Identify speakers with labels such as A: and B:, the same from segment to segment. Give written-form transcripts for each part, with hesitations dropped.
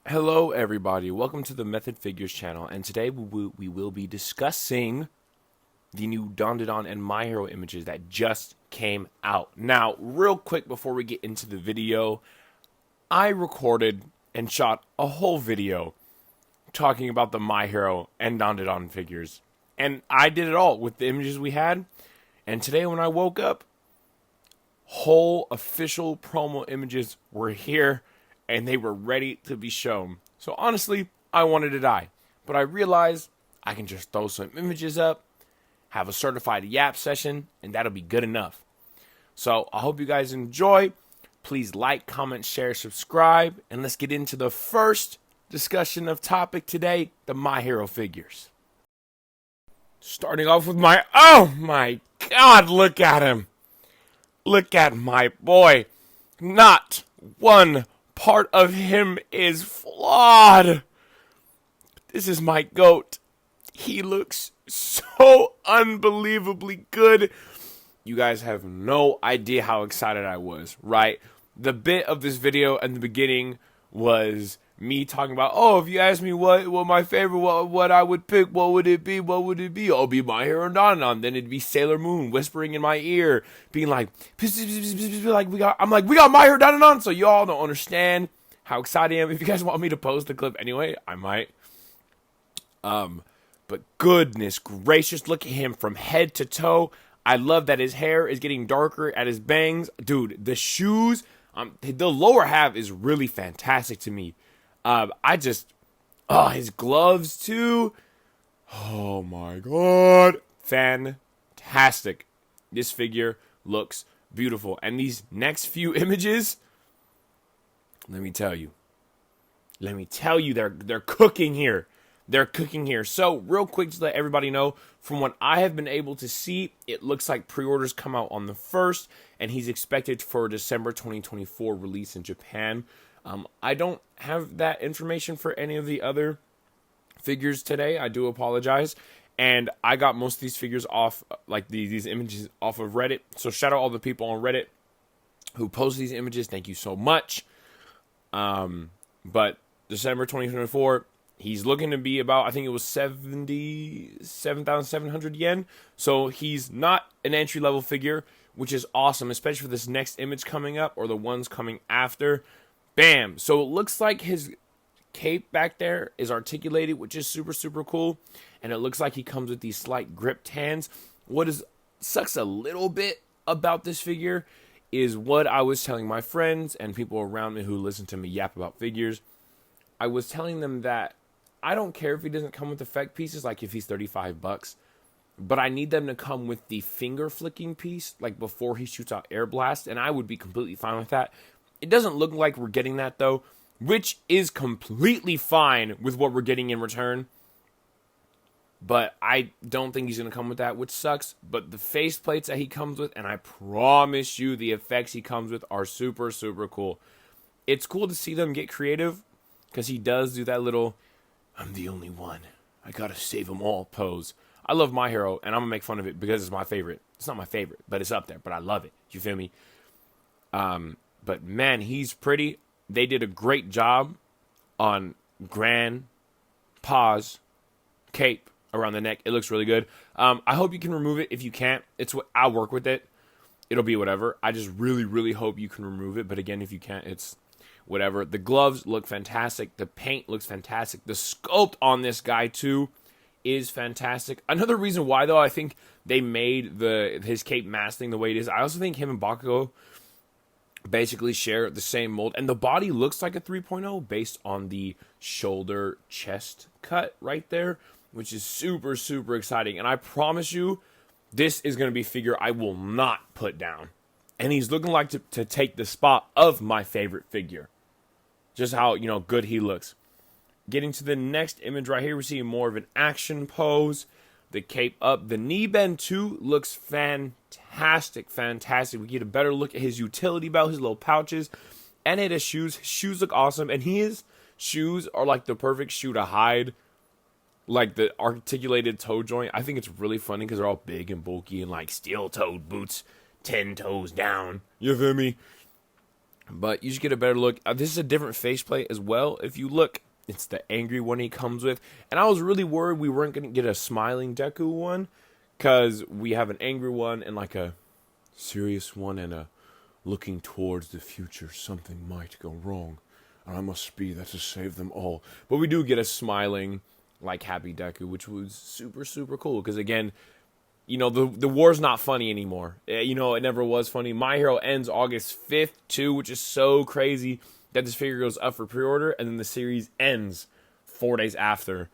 A: Hello everybody, welcome to the Method Figures channel, and today we will be discussing the new Dandadan and My Hero images that just came out. Now, real quick before we get into the video, I recorded and shot a whole video talking about the My Hero and Dandadan figures. And I did it all with the images we had, and today when I woke up, whole official promo images were here and they were ready to be shown. So honestly, I wanted to die. But I realized I can just throw some images up, have a certified YAP session, and that'll be good enough. So I hope you guys enjoy. Please like, comment, share, subscribe, and let's get into the first discussion of topic today, the My Hero figures. Starting off with oh my god, look at him. Look at my boy. Not one part of him is flawed. This is my GOAT. He looks so unbelievably good. You guys have no idea how excited I was, right? The bit of this video at the beginning was me talking about, oh, if you ask me what my favorite, what I would pick, what would it be? What would it be? It'll be My Hero Dandadan. Then it'd be Sailor Moon whispering in my ear, being like, we got My Hero Dandadan. So y'all don't understand how excited I am. If you guys want me to post the clip anyway, I might. But goodness gracious, look at him from head to toe. I love that his hair is getting darker at his bangs. Dude, the shoes, the lower half is really fantastic to me. His gloves too. Oh my god. Fantastic. This figure looks beautiful. And these next few images, let me tell you, they're cooking here. They're cooking here. So real quick to let everybody know, from what I have been able to see, it looks like pre-orders come out on the 1st, and he's expected for December 2024 release in Japan. I don't have that information for any of the other figures today. I do apologize. And I got most of these figures off, like these images off of Reddit. So shout out all the people on Reddit who post these images. Thank you so much. But December 2024, he's looking to be about, I think it was 77,700 yen. So he's not an entry-level figure, which is awesome, especially for this next image coming up or the ones coming after. Bam! So it looks like his cape back there is articulated, which is super, super cool. And it looks like he comes with these slight gripped hands. What sucks a little bit about this figure is what I was telling my friends and people around me who listen to me yap about figures. I was telling them that I don't care if he doesn't come with effect pieces, like if he's $35, but I need them to come with the finger flicking piece, like before he shoots out air blast, and I would be completely fine with that. It doesn't look like we're getting that though, which is completely fine with what we're getting in return. But I don't think he's going to come with that, which sucks. But the face plates that he comes with, and I promise you the effects he comes with are super, super cool. It's cool to see them get creative, because he does do that little, I'm the only one, I gotta save them all pose. I love My Hero, and I'm going to make fun of it because it's my favorite. It's not my favorite, but it's up there. But I love it. You feel me? But man, he's pretty. They did a great job on grand pause cape around the neck. It looks really good. I hope you can remove it. If you can't, I'll work with it. It'll be whatever. I just really, really hope you can remove it. But again, if you can't, it's whatever. The gloves look fantastic. The paint looks fantastic. The sculpt on this guy too is fantastic. Another reason why though I think they made his cape mask thing the way it is, I also think him and Bakugo basically share the same mold, and the body looks like a 3.0 based on the shoulder chest cut right there, which is super, super exciting. And I promise you, this is going to be a figure I will not put down. And he's looking like to take the spot of my favorite figure. Just how, good he looks. Getting to the next image right here, we're seeing more of an action pose. The cape up. The knee bend, too, looks fantastic. Fantastic. We get a better look at his utility belt, his little pouches, and at his shoes. His shoes look awesome. And his shoes are like the perfect shoe to hide, like, the articulated toe joint. I think it's really funny because they're all big and bulky and, like, steel-toed boots, 10 toes down. You feel me? But you should get a better look. This is a different faceplate as well. If you look, it's the angry one he comes with. And I was really worried we weren't going to get a smiling Deku one, because we have an angry one and like a serious one and a looking towards the future. Something might go wrong, and I must be there to save them all. But we do get a smiling, like, happy Deku, which was super, super cool. Because again, you know, the war's not funny anymore. You know, it never was funny. My Hero ends August 5th, too, which is so crazy that this figure goes up for pre-order, and then the series ends 4 days after.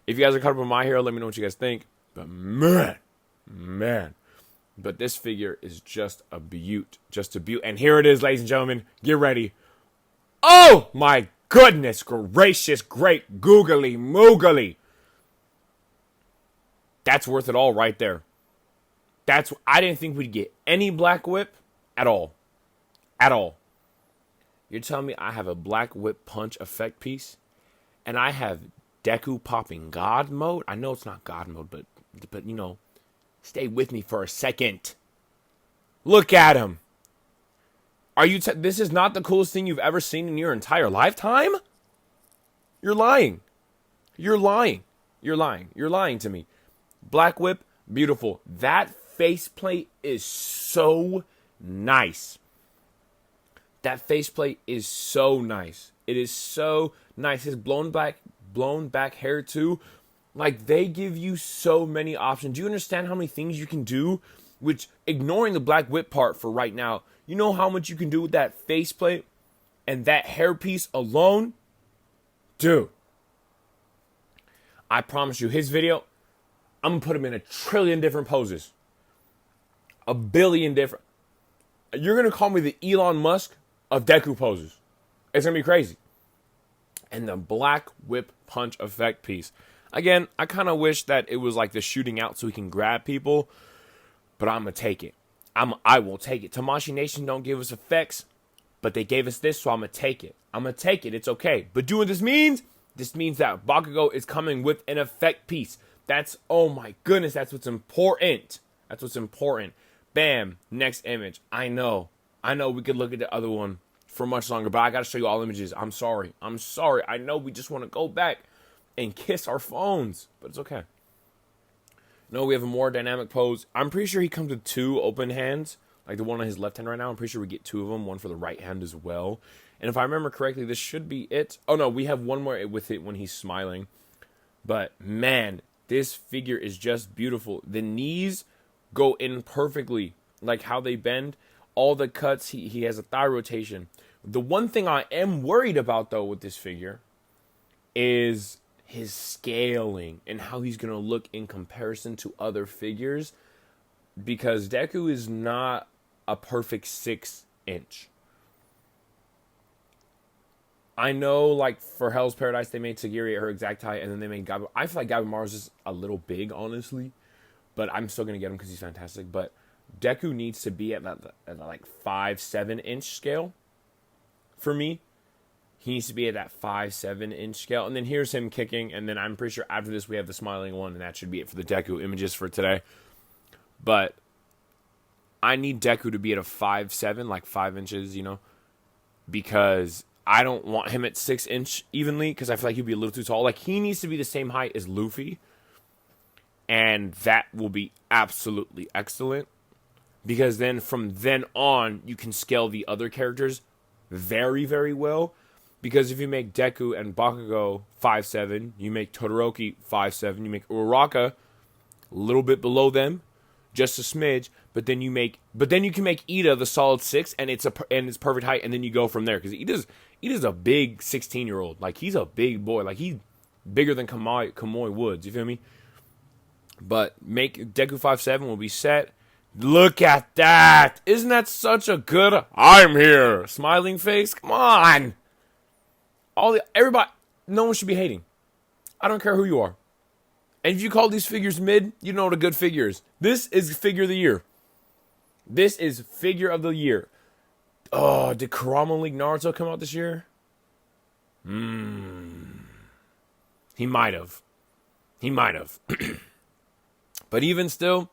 A: If you guys are caught up on My Hero, let me know what you guys think. But man. But this figure is just a beaut. Just a beaut. And here it is, ladies and gentlemen. Get ready. Oh, my goodness gracious, great googly moogly. That's worth it all right there. I didn't think we'd get any Black Whip at all. At all. You're telling me I have a Black Whip punch effect piece, and I have Deku popping God mode? I know it's not God mode, but you know, stay with me for a second. Look at him. Are you? This is not the coolest thing you've ever seen in your entire lifetime? You're lying. You're lying. You're lying. You're lying to me. Black Whip, beautiful. That faceplate is so nice. That faceplate is so nice. It is so nice. His blown back hair too. Like, they give you so many options. Do you understand how many things you can do? Which, ignoring the Black Whip part for right now, you know how much you can do with that faceplate and that hairpiece alone? Dude, I promise you, his video, I'm going to put him in 1 trillion different poses. 1 billion different. You're going to call me the Elon Musk of Deku poses. It's going to be crazy. And the Black Whip punch effect piece. Again, I kind of wish that it was like the shooting out so he can grab people. But I'm going to take it. I will take it. Tamashii Nation don't give us effects, but they gave us this, so I'm going to take it. I'm going to take it. It's okay. But do what this means? This means that Bakugo is coming with an effect piece. That's, oh my goodness, that's what's important. That's what's important. Bam, next image. I know we could look at the other one for much longer, but I got to show you all images. I'm sorry. I know we just want to go back and kiss our phones, but it's okay. No, we have a more dynamic pose. I'm pretty sure he comes with 2 open hands, like the one on his left hand right now. I'm pretty sure we get 2 of them, one for the right hand as well. And if I remember correctly, this should be it. Oh no, we have one more with it when he's smiling. But man, this figure is just beautiful. The knees go in perfectly, like how they bend. All the cuts, he has a thigh rotation. The one thing I am worried about, though, with this figure is his scaling and how he's going to look in comparison to other figures, because Deku is not a perfect 6-inch. I know, like, for Hell's Paradise, they made Sagiri at her exact height, and then they made Gabi. I feel like Gabimaru's just a little big, honestly, but I'm still going to get him because he's fantastic. But Deku needs to be at that like 5-7-inch scale for me. He needs to be at that 5-7-inch scale. And then here's him kicking. And then I'm pretty sure after this we have the smiling one. And that should be it for the Deku images for today. But I need Deku to be at a 5-7, like 5 inches, you know. Because I don't want him at 6-inch evenly. Because I feel like he'd be a little too tall. Like, he needs to be the same height as Luffy. And that will be absolutely excellent. Because then from then on, you can scale the other characters very, very well. Because if you make Deku and Bakugo 5'7", you make Todoroki 5'7", you make Uraraka a little bit below them, just a smidge. But then you can make Ida the solid 6, and it's perfect height, and then you go from there. Because Ida's a big 16-year-old. Like, he's a big boy. Like, he's bigger than Kamui Woods. You feel me? But make Deku 5'7", will be set. Look at that! Isn't that such a good I'm here smiling face? Come on! Everybody, no one should be hating. I don't care who you are. And if you call these figures mid, you know what a good figure is. This is figure of the year. This is figure of the year. Oh, did Kurama League Naruto come out this year? He might have. But even still,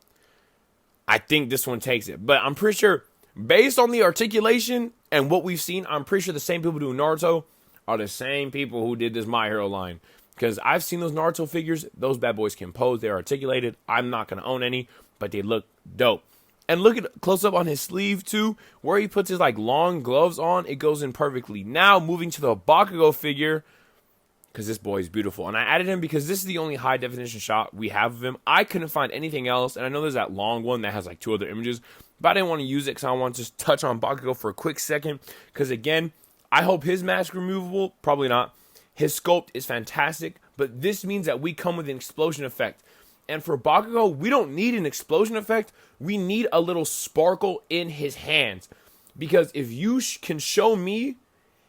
A: I think this one takes it. But I'm pretty sure, based on the articulation And what we've seen, I'm pretty sure the same people doing Naruto are the same people who did this My Hero line. Because I've seen those Naruto figures. Those bad boys can pose. They're articulated. I'm not going to own any, but they look dope. And look at close up on his sleeve too, where he puts his like long gloves on. It goes in perfectly. Now moving to the Bakugo figure, because this boy is beautiful. And I added him because this is the only high definition shot we have of him. I couldn't find anything else. And I know there's that long one that has like 2 other images, but I didn't want to use it because I want to just touch on Bakugo for a quick second. Because again, I hope his mask removable. Probably not. His sculpt is fantastic, but this means that we come with an explosion effect. And for Bakugo, we don't need an explosion effect. We need a little sparkle in his hands. Because if you can show me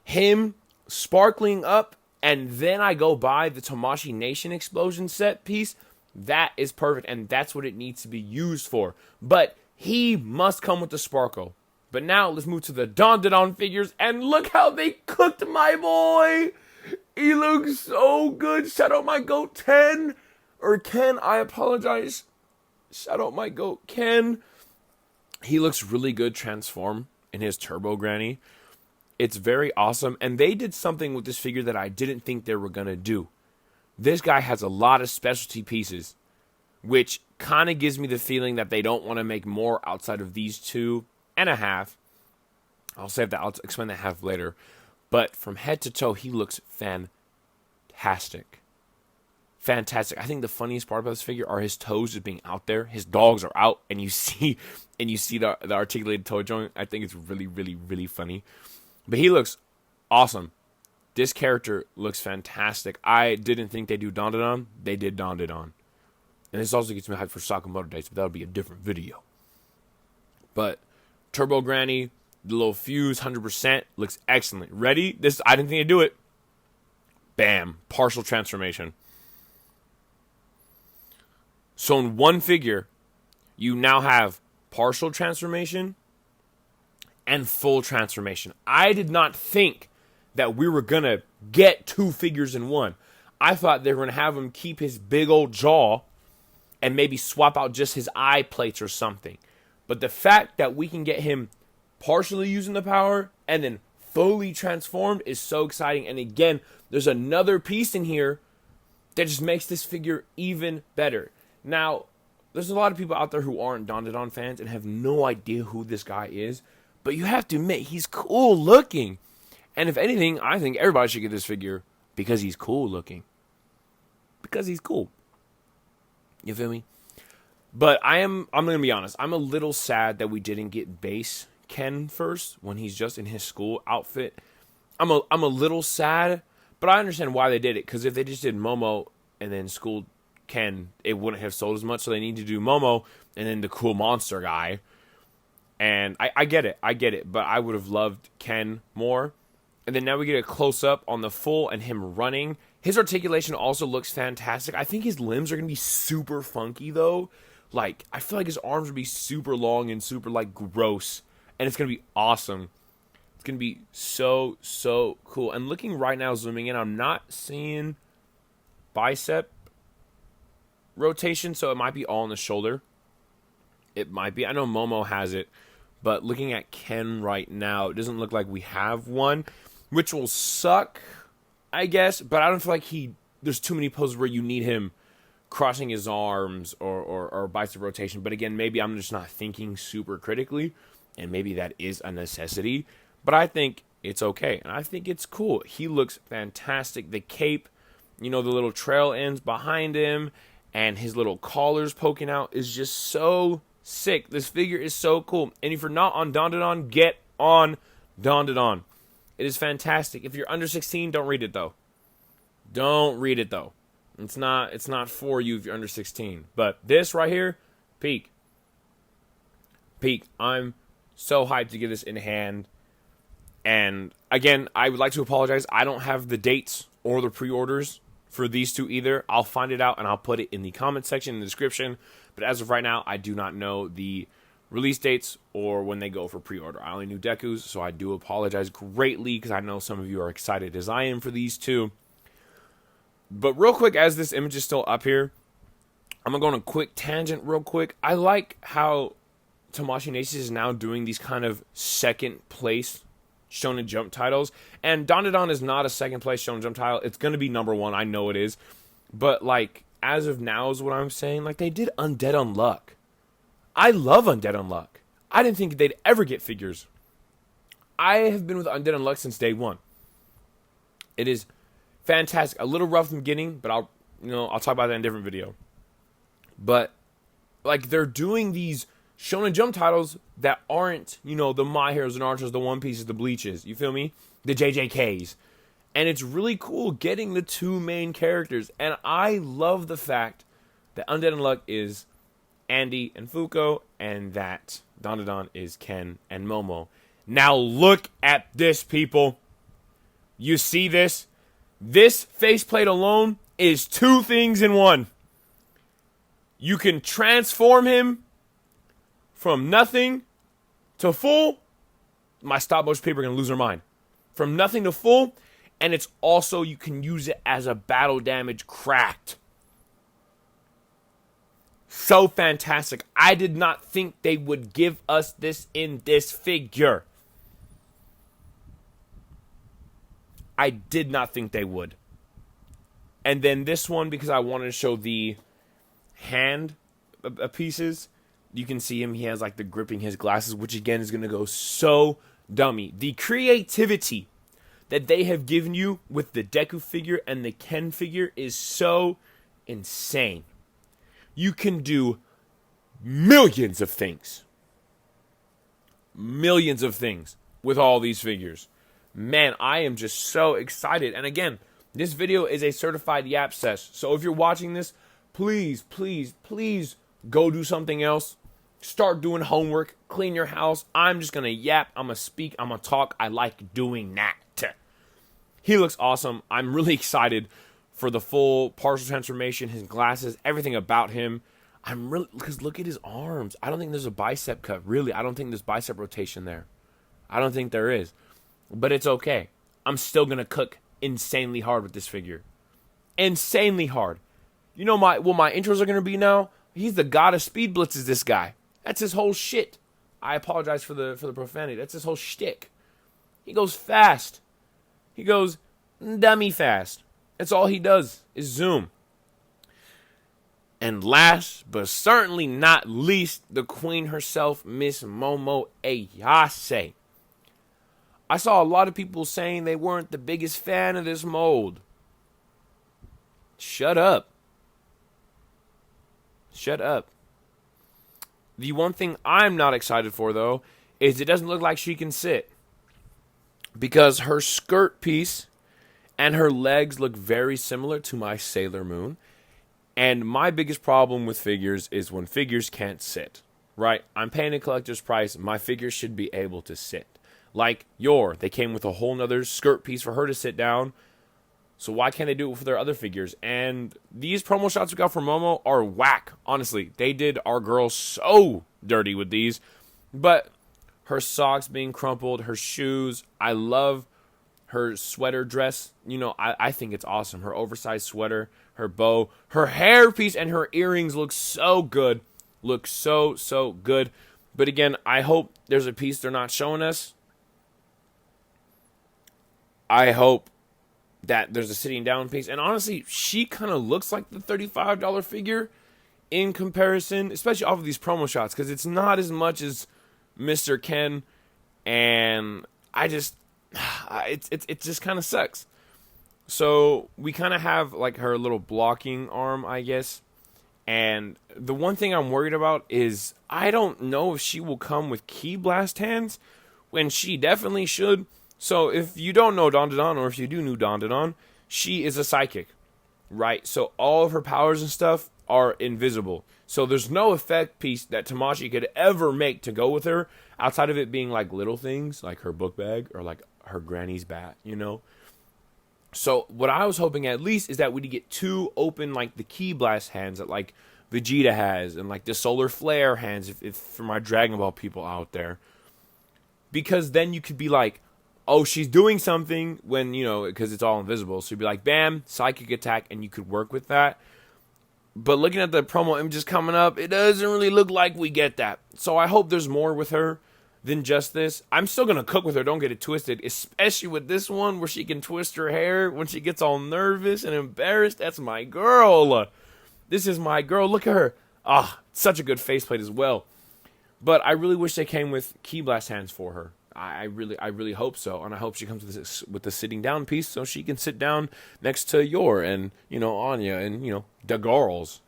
A: him sparkling up, and then I go buy the Tamashii Nation explosion set piece, that is perfect. And that's what it needs to be used for. But he must come with the sparkle. But now let's move to the Dandadan figures. And look how they cooked my boy. He looks so good. Shout out my goat 10. Or Ken, I apologize. Shout out my goat Ken. He looks really good transform in his Turbo Granny. It's very awesome. And they did something with this figure that I didn't think they were going to do. This guy has a lot of specialty pieces, which kind of gives me the feeling that they don't want to make more outside of these 2.5. I'll save that. I'll explain that half later. But from head to toe, he looks fantastic. Fantastic. I think the funniest part about this figure are his toes just being out there. His dogs are out, and you see the articulated toe joint. I think it's really, really, really funny. But he looks awesome. This character looks fantastic. I didn't think they'd do Dandadan. They did Dandadan. And this also gets me hyped for Sakamoto dates, but that'll be a different video. But Turbo Granny, the little fuse, 100%, looks excellent. Ready? This, I didn't think they'd do it. Bam. Partial transformation. So in one figure, you now have partial transformation and full transformation. I did not think that we were going to get 2 figures in one. I thought they were going to have him keep his big old jaw and maybe swap out just his eye plates or something. But the fact that we can get him partially using the power and then fully transformed is so exciting. And again, there's another piece in here that just makes this figure even better. Now, there's a lot of people out there who aren't Dandadan fans and have no idea who this guy is. But you have to admit, he's cool looking. And if anything, I think everybody should get this figure because he's cool looking. Because he's cool. You feel me? But I'm going to be honest. I'm a little sad that we didn't get base Ken first when he's just in his school outfit. I'm a little sad, but I understand why they did it. Because if they just did Momo and then school Ken, it wouldn't have sold as much. So they need to do Momo and then the cool monster guy. And I get it. But I would have loved Ken more. And then now we get a close-up on the full and him running. His articulation also looks fantastic. I think his limbs are going to be super funky, though. Like, I feel like his arms would be super long and super, like, gross. And it's going to be awesome. It's going to be so, so cool. And looking right now, zooming in, I'm not seeing bicep rotation. So it might be all on the shoulder. It might be. I know Momo has it. But looking at Ken right now, it doesn't look like we have one. Which will suck, I guess. But I don't feel like there's too many poses where you need him crossing his arms or bicep rotation. But again, maybe I'm just not thinking super critically. And maybe that is a necessity. But I think it's okay. And I think it's cool. He looks fantastic. The cape, the little trail ends behind him. And his little collars poking out is just so sick. This figure is so cool. And if you're not on Dandadan, get on Dandadan. It is fantastic. If you're under 16, don't read it though. Don't read it though. It's not for you if you're under 16. But this right here, peak. I'm so hyped to get this in hand. And again, I would like to apologize. I don't have the dates or the pre-orders for these two either. I'll find it out and I'll put it in the comment section in the description. But as of right now, I do not know the release dates or when they go for pre-order. I only knew Deku's, so I do apologize greatly because I know some of you are excited as I am for these two. But real quick, as this image is still up here, I'm going to go on a quick tangent real quick. I like how Tamashii Nation is now doing these kind of second place Shonen Jump titles. And Dandadan is not a second place Shonen Jump title. It's going to be number 1. I know it is. But, like, as of now is what I'm saying. Like, they did Undead Unluck. I love Undead Unluck. I didn't think they'd ever get figures. I have been with Undead Unluck since day 1. It is fantastic. A little rough in the beginning, but I'll talk about that in a different video. But, like, they're doing these Shonen Jump titles that aren't, the My Heroes and Naruto's, the One Pieces, the Bleaches. You feel me? The JJKs. And it's really cool getting the 2 main characters. And I love the fact that Undead Unluck is Andy and Fuko, and that Dandadan is Ken and Momo. Now look at this, people. You see this? This faceplate alone is 2 things in one. You can transform him from nothing to full. My stop motion people are going to lose their mind. From nothing to full. And it's also, you can use it as a battle damage cracked. So fantastic. I did not think they would give us this in this figure. I did not think they would. And then this one, because I wanted to show the hand pieces. You can see him. He has like the gripping his glasses, which again is going to go so dummy. The creativity that they have given you with the Deku figure and the Ken figure is so insane. You can do millions of things. Millions of things with all these figures. Man, I am just so excited. And again, this video is a certified YAP SESH. So if you're watching this, please, please, please go do something else. Start doing homework. Clean your house. I'm just going to yap. I'm going to speak. I'm going to talk. I like doing that. He looks awesome. I'm really excited for the full partial transformation, his glasses, everything about him. Because look at his arms. I don't think there's a bicep cut. Really, I don't think there's bicep rotation there. I don't think there is. But it's okay. I'm still going to cook insanely hard with this figure. Insanely hard. You know my intros are going to be now? He's the god of speed blitzes, this guy. That's his whole shit. I apologize for the profanity. That's his whole shtick. He goes fast. He goes dummy fast. That's all he does is zoom. And last, but certainly not least, the queen herself, Miss Momo Ayase. I saw a lot of people saying they weren't the biggest fan of this mold. Shut up. Shut up. The one thing I'm not excited for, though, is it doesn't look like she can sit. Because her skirt piece and her legs look very similar to my Sailor Moon. And my biggest problem with figures is when figures can't sit. Right? I'm paying a collector's price. My figures should be able to sit. Like they came with a whole nother skirt piece for her to sit down. So why can't they do it with their other figures? And these promo shots we got from Momo are whack. Honestly, they did our girl so dirty with these. But her socks being crumpled, her shoes, I love her sweater dress. I think it's awesome. Her oversized sweater, her bow, her hairpiece, and her earrings look so good. Look so, so good. But again, I hope there's a piece they're not showing us. I hope that there's a sitting down piece. And honestly, she kind of looks like the $35 figure in comparison, especially off of these promo shots, because it's not as much as Mr. Ken, and it just kind of sucks. So we kind of have like her little blocking arm, I guess. And the one thing I'm worried about is I don't know if she will come with Ki Blast hands when she definitely should. So if you don't know Dandadan, or if you do know Dandadan, she is a psychic, right? So all of her powers and stuff are invisible. So there's no effect piece that Tamashii could ever make to go with her outside of it being like little things like her book bag or like her granny's bat, So what I was hoping at least is that we'd get 2 open like the Ki Blast hands that like Vegeta has, and like the Solar Flare hands if for my Dragon Ball people out there. Because then you could be like, oh, she's doing something when, because it's all invisible. So you'd be like, bam, psychic attack, and you could work with that. But looking at the promo images coming up, it doesn't really look like we get that. So I hope there's more with her. than just this. I'm still gonna cook with her, don't get it twisted, especially with this one where she can twist her hair when she gets all nervous and embarrassed. That's my girl. This is my girl. Look at her. Ah, such a good faceplate as well. But I really wish they came with key blast hands for her. I really hope so, and I hope she comes with the sitting down piece so she can sit down next to Yor and, you know, Anya and, you know, the girls,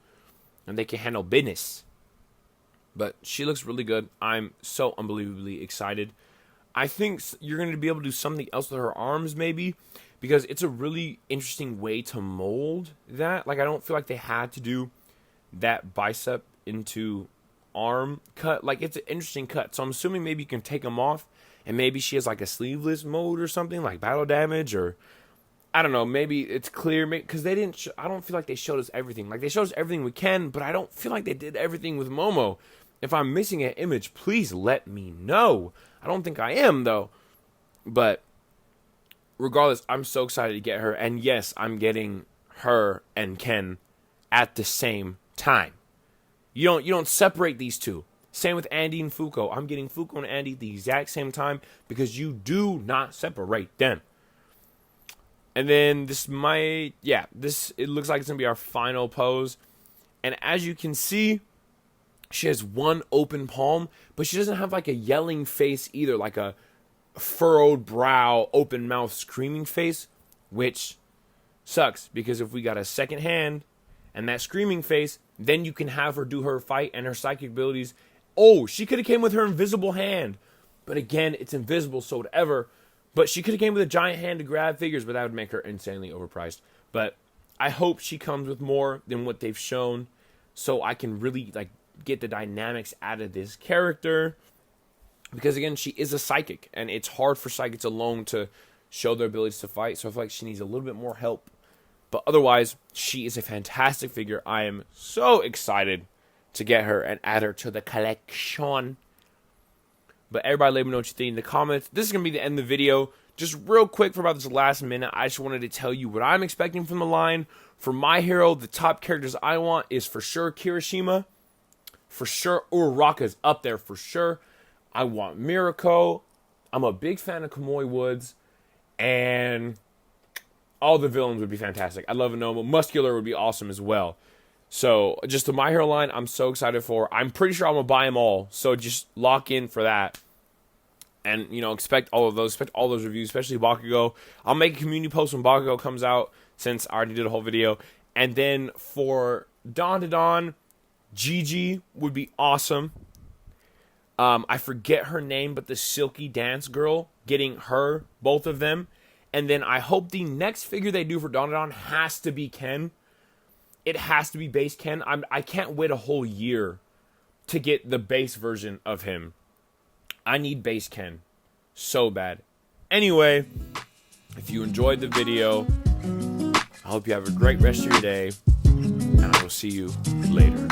A: and they can handle business. But she looks really good. I'm so unbelievably excited. I think you're going to be able to do something else with her arms, maybe, because it's a really interesting way to mold that. Like, I don't feel like they had to do that bicep into arm cut. Like, it's an interesting cut, so I'm assuming maybe you can take them off, and maybe she has like a sleeveless mode or something, like battle damage, or I don't know, maybe it's clear, because they didn't I don't feel like they showed us everything. Like, they showed us everything we can, but I don't feel like they did everything with Momo. If I'm missing an image, please let me know. I don't think I am, though. But regardless, I'm so excited to get her, and yes, I'm getting her and Ken at the same time. You don't separate these two. Same with Andy and Fuko. I'm getting Fuko and Andy at the exact same time because you do not separate them. And then it looks like it's going to be our final pose. And as you can see, she has one open palm, but she doesn't have like a yelling face either, like a furrowed brow, open mouth, screaming face, which sucks because if we got a second hand and that screaming face, then you can have her do her fight and her psychic abilities. Oh, she could have came with her invisible hand. But again, it's invisible, so whatever. But she could have came with a giant hand to grab figures, but that would make her insanely overpriced. But I hope she comes with more than what they've shown, so I can really like get the dynamics out of this character. Because again, she is a psychic, and it's hard for psychics alone to show their abilities to fight. So I feel like she needs a little bit more help. But otherwise, she is a fantastic figure. I am so excited to get her and add her to the collection. But everybody let me know what you think in the comments. This is going to be the end of the video. Just real quick for about this last minute, I just wanted to tell you what I'm expecting from the line. For my hero, the top characters I want is for sure Kirishima. For sure Uraraka's up there for sure. I want Mirako. I'm a big fan of Kamui Woods. And all the villains would be fantastic. I love Anomo. Muscular would be awesome as well. So, just the My Hero line, I'm so excited for. I'm pretty sure I'm going to buy them all. So, just lock in for that. And, you know, expect all of those. Expect all those reviews, especially Bakugo. I'll make a community post when Bakugo comes out, since I already did a whole video. And then for Dandadan, Gigi would be awesome. I forget her name, but the silky dance girl, getting her, both of them. And then I hope the next figure they do for Dandadan has to be Ken. It has to be base Ken. I can't wait a whole year to get the base version of him. I need base Ken so bad. Anyway, if you enjoyed the video, I hope you have a great rest of your day, and I will see you later.